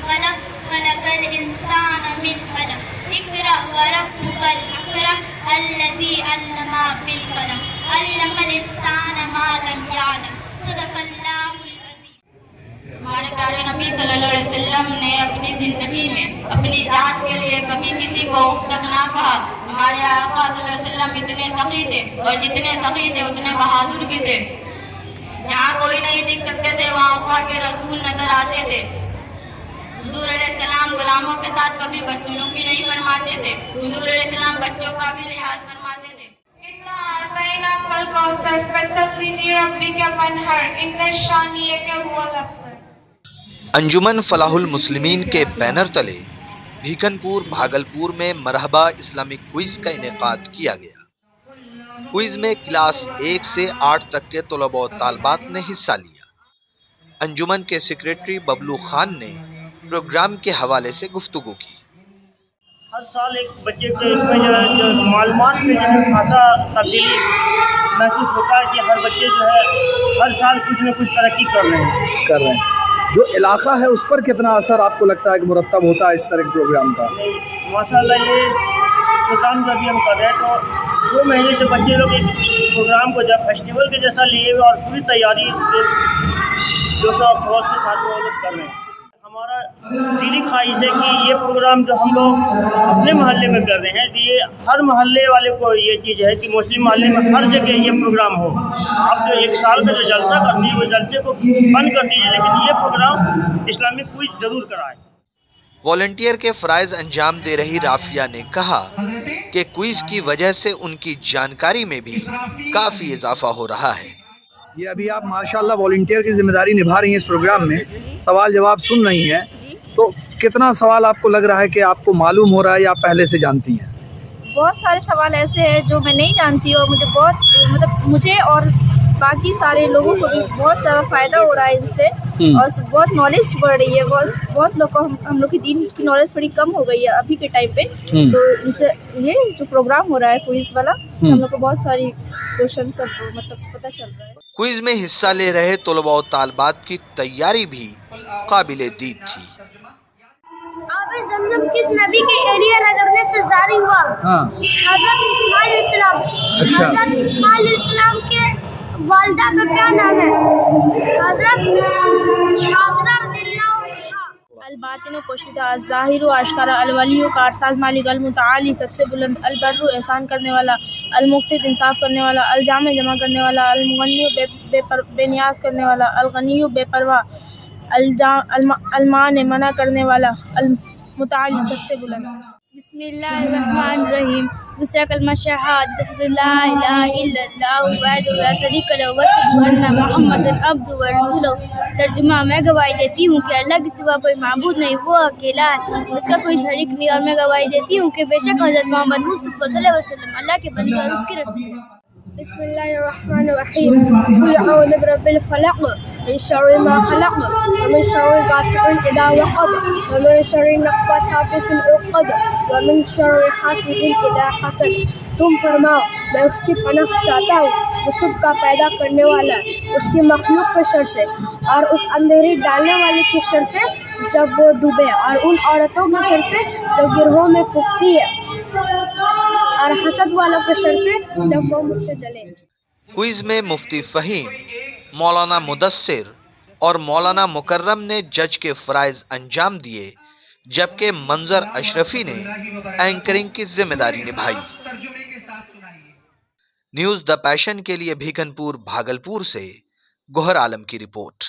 خلق خلق الإنسان من علق اقرأ وربك الأكرم الذي علم بالقلم علم الإنسان ما لم يعلم صدق اللہ العظیم۔ ہمارے پیارے نبی صلی اللہ علیہ وسلم نے اپنی زندگی میں اپنی ذات کے لیے کبھی کسی کو اف تک نہ کہا۔ ہمارے آقا صلی اللہ علیہ وسلم اتنے سخی تھے اور جتنے سخی تھے اتنے بہادر بھی تھے۔ جہاں کوئی نہیں دکھ سکتے تھے وہاں آقا کے رسول نظر آتے تھے۔ حضور علیہ السلام غلاموں کے ساتھ کبھی بدسلوکی نہیں فرماتے تھے۔ حضور علیہ السلام بچوں کا بھی لحاظ فرماتے تھے۔ انجمن فلاح المسلمین کے بینر تلے بھیکن پور بھاگلپور میں مرحبا اسلامک کوئز کا انعقاد کیا گیا۔ کوئز میں کلاس 1 سے 8 تک کے طلباء و طالبات نے حصہ لیا۔ انجمن کے سیکریٹری ببلو خان نے پروگرام کے حوالے سے گفتگو کی۔ ہر سال ایک بچے کے اس میں جو معلومات میں جو ہے خاصا تبدیلی محسوس ہوتا ہے کہ ہر بچے جو ہے ہر سال کچھ نہ کچھ ترقی کر رہے ہیں۔ جو علاقہ ہے اس پر کتنا اثر آپ کو لگتا ہے کہ مرتب ہوتا ہے اس طرح کے پروگرام کا؟ ماشاء اللہ یہ پروگرام جو ابھی ہم کر رہے ہیں تو 2 مہینے سے بچے لوگ اس پروگرام کو جب فیسٹیول کے جیسا لیے ہوئے اور پوری تیاری جوش و خروش کے ساتھ وہ لوگ کر رہے ہیں۔ ہمارا دلی خواہش ہے کہ یہ پروگرام جو ہم لوگ اپنے محلے میں کر رہے ہیں یہ ہر محلے والے کو یہ چیز ہے کہ مسلم محلے میں ہر جگہ یہ پروگرام ہو۔ آپ جو 1 سال کا جو جلسہ کرتی ہے وہ جلسے کو بند کر دیجیے لیکن یہ پروگرام اسلامک کوئز ضرور کرائے۔ والنٹیئر کے فرائض انجام دے رہی رافیہ نے کہا کہ کوئز کی وجہ سے ان کی جانکاری میں بھی کافی اضافہ ہو رہا ہے۔ یہ ابھی آپ ماشاءاللہ والنٹیئر کی ذمہ داری نبھا رہی ہیں اس پروگرام میں، سوال جواب سن رہی ہیں، تو کتنا سوال آپ کو لگ رہا ہے کہ آپ کو معلوم ہو رہا ہے یا آپ پہلے سے جانتی ہیں؟ بہت سارے سوال ایسے ہیں جو میں نہیں جانتی اور مجھے بہت مجھے اور باقی سارے لوگوں کو بھی بہت زیادہ فائدہ ہو رہا ہے ان سے، اور بہت نالج بڑھ رہی ہے۔ بہت لوگ کو ہم لوگ کی دین کی نالج تھوڑی کم ہو گئی ہے ابھی کے ٹائم پہ، تو ان سے یہ جو پروگرام ہو رہا ہے کوئز والا ہم لوگ کو بہت ساری کوشچن سب پتہ چل رہا ہے۔ کوئز میں حصہ لے رہے طلباء و طالبات کی تیاری بھی قابل دید تھی۔ آب زمزم کس نبی کے ایلیا رگڑنے سے جاری ہوا؟ حضرت اسماعیل علیہ السلام۔ حضرت اسماعیل علیہ السلام کے والدہ کا کیا نام ہے؟ حضرت حاضرہ رضی اللہ عنہا۔ الباطن و پوشیدہ، الظاہر و آشکارا، الولی و کارساز، مالک، المتعالی سب سے بلند، البر احسان کرنے والا، المقسط انصاف کرنے والا، الجامع جمع کرنے والا، المغنی بے نیاز کرنے والا، الغنی بے پرواہ، المانع منع کرنے والا، المتعالی سب سے بلند۔ بسم اللہ الرحمن الرحیم۔ دوسرا کلمہ شہادت اشہد ان لا الہ الا اللہ وحدہ لا شریک لہ واشہد ان محمد عبدہ ورسولہ۔ ترجمہ، میں گواہی دیتی ہوں کہ اللہ کے سوا کوئی معبود نہیں، وہ اکیلا ہے، اس کا کوئی شریک نہیں، اور میں گواہی دیتی ہوں کہ بے شک حضرت محمد مصطفیٰ صلی اللہ علیہ وسلم اللہ کے بندے اور اس کے رسول ہیں۔ بسم اللہ الرحمن الرحیم۔ قل اعوذ برب الفلق من شر ما خلق ومن شر غاسق اذا وقب ومن شر النفاثات في العقد ومن شر حاسد اذا حسد۔ تم فرماؤ، میں اس کی پناہ چاہتا ہوں وہ سب کا پیدا کرنے والا ہے، اس کی مخلوق کے شر سے، اور اس اندھیری ڈالنے والے کے شر سے جب وہ ڈوبے، اور ان عورتوں کے شر سے جو گروہوں میں پھونکتی ہے، اور حسد والوں کے شر سے جب وہ مجھ سے جلے۔ کوئز میں مفتی فہیم، مولانا مدثر اور مولانا مکرم نے جج کے فرائض انجام دیے، جبکہ منظر اشرفی نے اینکرنگ کی ذمہ داری نبھائی۔ نیوز دا پیشن کے لیے بھیکن پور بھاگلپور سے گوہر عالم کی رپورٹ۔